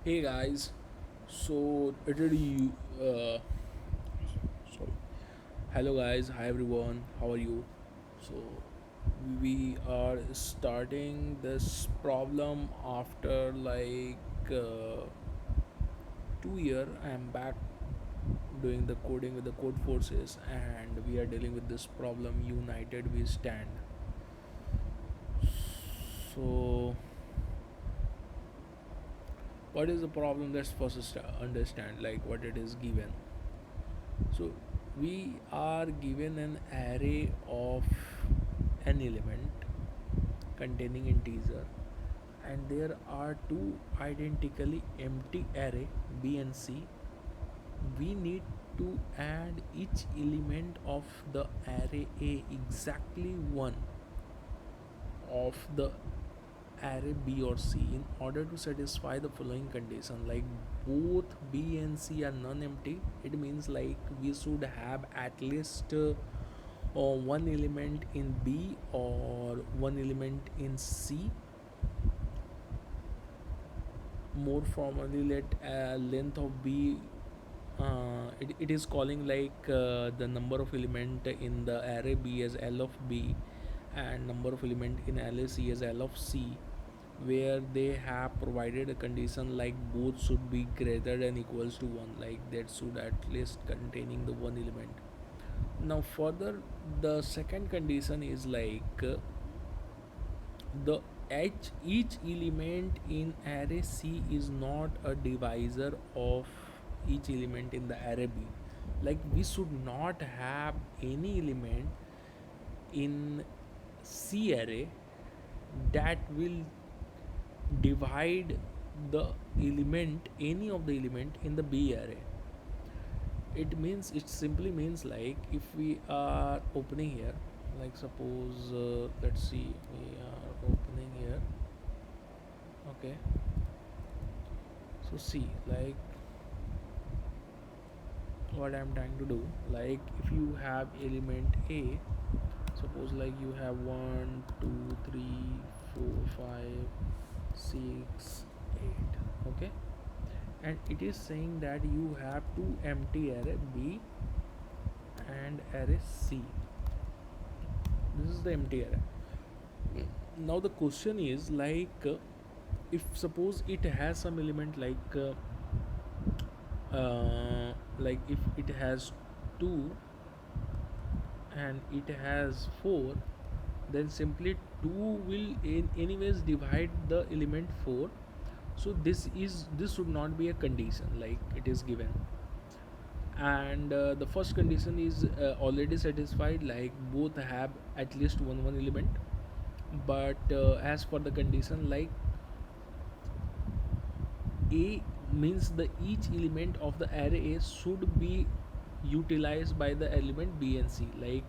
Hey guys, so it is you. Sorry. Hello guys, hi everyone. How are you? So we are starting this problem after uh, 2 year. I am back doing the coding with the Codeforces, and we are dealing with this problem. United we stand. So what is the problem? Let's first understand like what it is given. So we are given an array of an element containing integer, and there are two identically empty array b and c. We need to add each element of the array a exactly one of the array b or c in order to satisfy the following condition, like both b and c are non-empty. It means like we should have at least one element in b or one element in c. More formally, let length of b, it is calling the number of element in the array b as L of b, and number of element in array c as L of c, where they have provided a condition like both should be greater than equals to 1, like that should at least containing the one element. Now further, the second condition is the each element in array C is not a divisor of each element in the array B. Like we should not have any element in C array that will divide the element, any of the element in the B array. It simply means like if we are opening here, like suppose let's see, we are opening here. Okay, so see, like what I'm trying to do, like if you have element a, suppose like you have 1 2 3 4 5 6 8. Okay, and it is saying that you have two empty array b and array c. This is the empty array. Now the question is if suppose it has some element like if it has 2 and it has 4, then simply 2 will anyways divide the element 4. So this should not be a condition, like it is given. And the first condition is already satisfied, like both have at least one element. But as for the condition, like a means the each element of the array a should be utilized by the element b and c. Like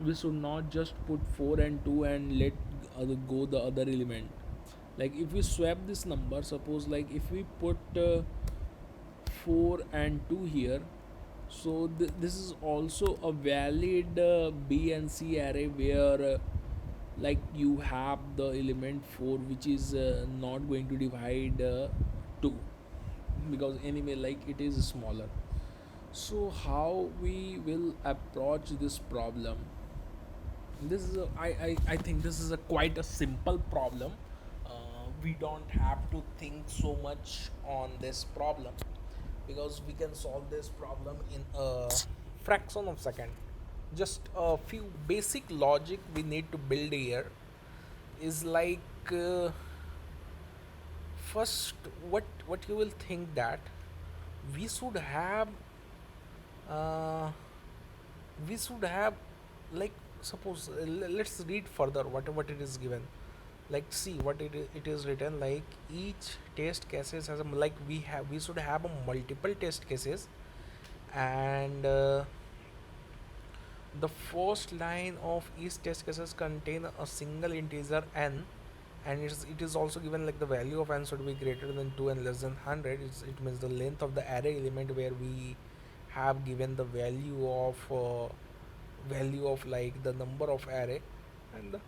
we should not just put 4 and 2 and let go the other element. Like if we swap this number, suppose like if we put 4 and 2 here, so this is also a valid b and c array where like you have the element 4 which is not going to divide 2, because anyway like it is smaller. So how we will approach this problem? This is I think this is a quite a simple problem. We don't have to think so much on this problem, because we can solve this problem in a fraction of second. Just a few basic logic we need to build here is first, what you will think that we should have uh, we should have like suppose let's read further what it is given. Like see what it is written, like each test cases has a, like we should have a multiple test cases, and the first line of each test cases contain a single integer n, and it is also given like the value of n should be greater than 2 and less than 100. It means the length of the array element where we have given the value of like the number of array. And the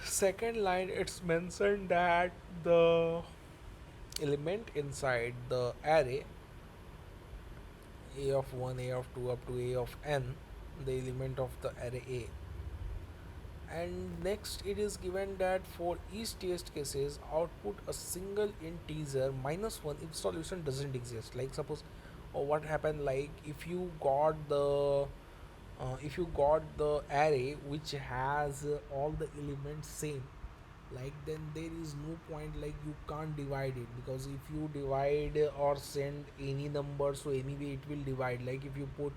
second line it's mentioned that the element inside the array a of 1, a of 2 up to a of n, the element of the array a. And next it is given that for each test cases output a single integer minus 1 if solution doesn't exist. Like suppose, or what happened, like if you got the array which has all the elements same, like then there is no point, like you can't divide it, because if you divide or send any number, so anyway it will divide. Like if you put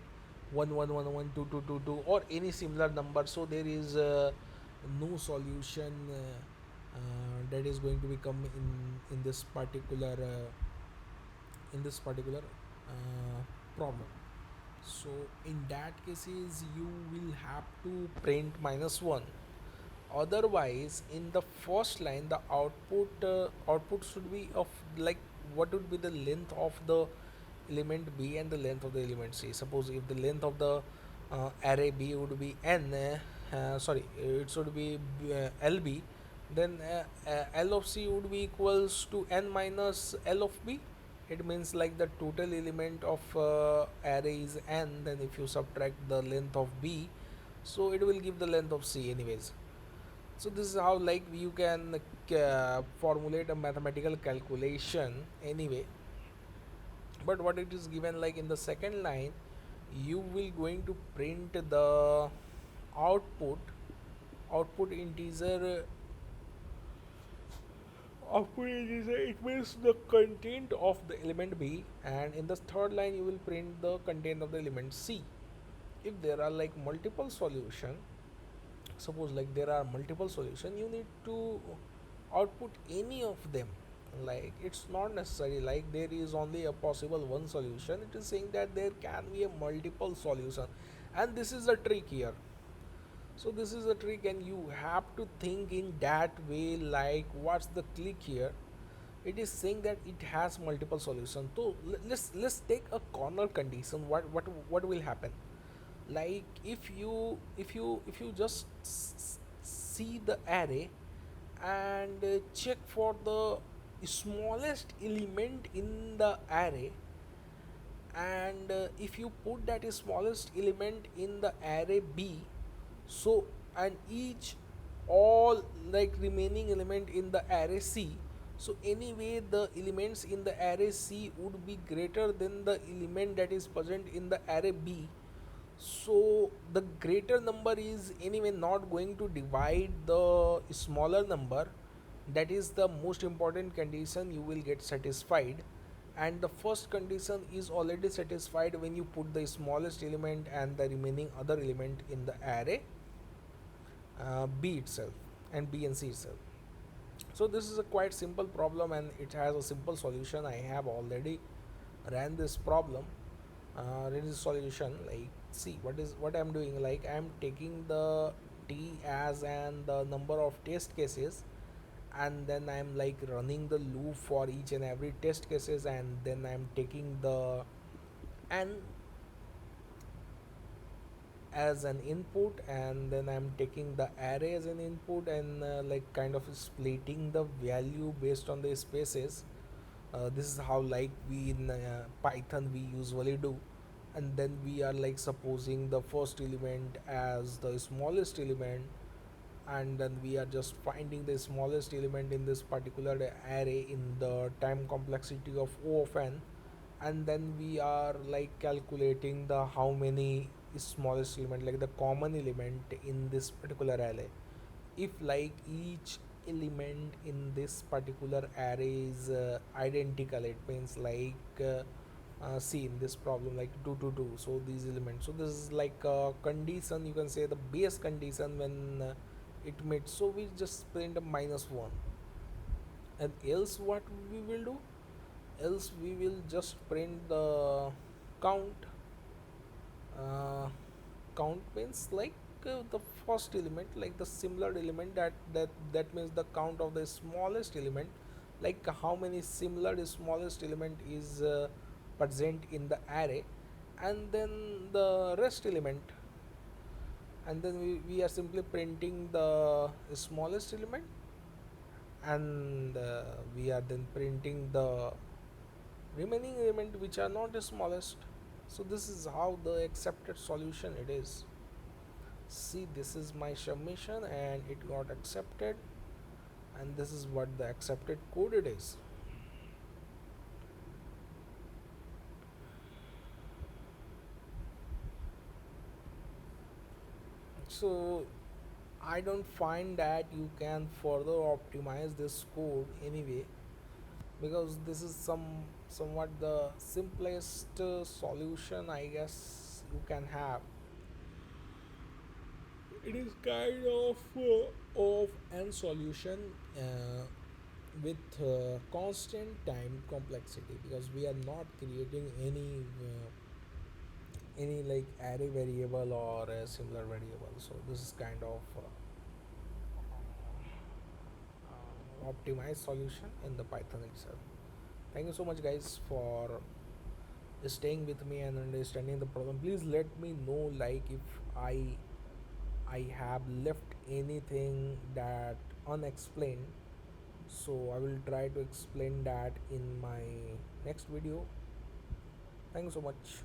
1 1 1 1 2 2 2 2 or any similar number, so there is no solution that is going to become in this particular problem. So in that cases you will have to print minus 1. Otherwise in the first line the output should be of, like, what would be the length of the element b and the length of the element c. Suppose if the length of the array b would be n, sorry, it should be lb, then l of c would be equals to n minus l of b. It means like the total element of array is n, then if you subtract the length of b, so it will give the length of c anyways. So this is how, like, you can formulate a mathematical calculation anyway. But what it is given, like in the second line you will going to print the output integer, it means the content of the element b, and in the third line you will print the content of the element c. If there are like multiple solution, suppose like there are multiple solution, you need to output any of them. Like it's not necessary like there is only a possible one solution, it is saying that there can be a multiple solution. And this is the trick here. So this is a trick and you have to think in that way, like what's the click here. It is saying that it has multiple solutions. So let's take a corner condition. What will happen, like if you just see the array and check for the smallest element in the array, and if you put that smallest element in the array b, so and each all like remaining element in the array c, so anyway the elements in the array c would be greater than the element that is present in the array b. So the greater number is anyway not going to divide the smaller number. That is the most important condition you will get satisfied. And the first condition is already satisfied when you put the smallest element and the remaining other element in the array b itself, and b and c itself. So this is a quite simple problem and it has a simple solution. I have already ran this problem, there is a solution. Like see what I'm doing, like I'm taking the t as and the number of test cases, and then I'm like running the loop for each and every test cases, and then I'm taking the n as an input, and then I'm taking the array as an input, and like kind of splitting the value based on the spaces. This is how like we in python we usually do. And then we are like supposing the first element as the smallest element, and then we are just finding the smallest element in this particular array in the time complexity of O of n. And then we are like calculating the how many smallest element, like the common element in this particular array. If like each element in this particular array is identical, it means like see in this problem like 2 to 2, so these elements, so this is like a condition, you can say the base condition when it meets, so we just print a minus 1. And else what we will do, else we will just print the count. uh, Count means like the first element, like the similar element, that means the count of the smallest element, like how many similar smallest element is present in the array, and then the rest element. And then we are simply printing the smallest element, and we are then printing the remaining element which are not the smallest. So this is how the accepted solution it is. See, this is my submission and it got accepted, and this is what the accepted code it is. So I don't find that you can further optimize this code anyway, because this is somewhat the simplest solution I guess you can have. It is kind of an solution uh, with constant time complexity, because we are not creating any like array variable or a similar variable. So this is kind of optimized solution in the Python itself. Thank you so much guys for staying with me and understanding the problem. Please let me know like if I have left anything that unexplained, so I will try to explain that in my next video. Thank you so much.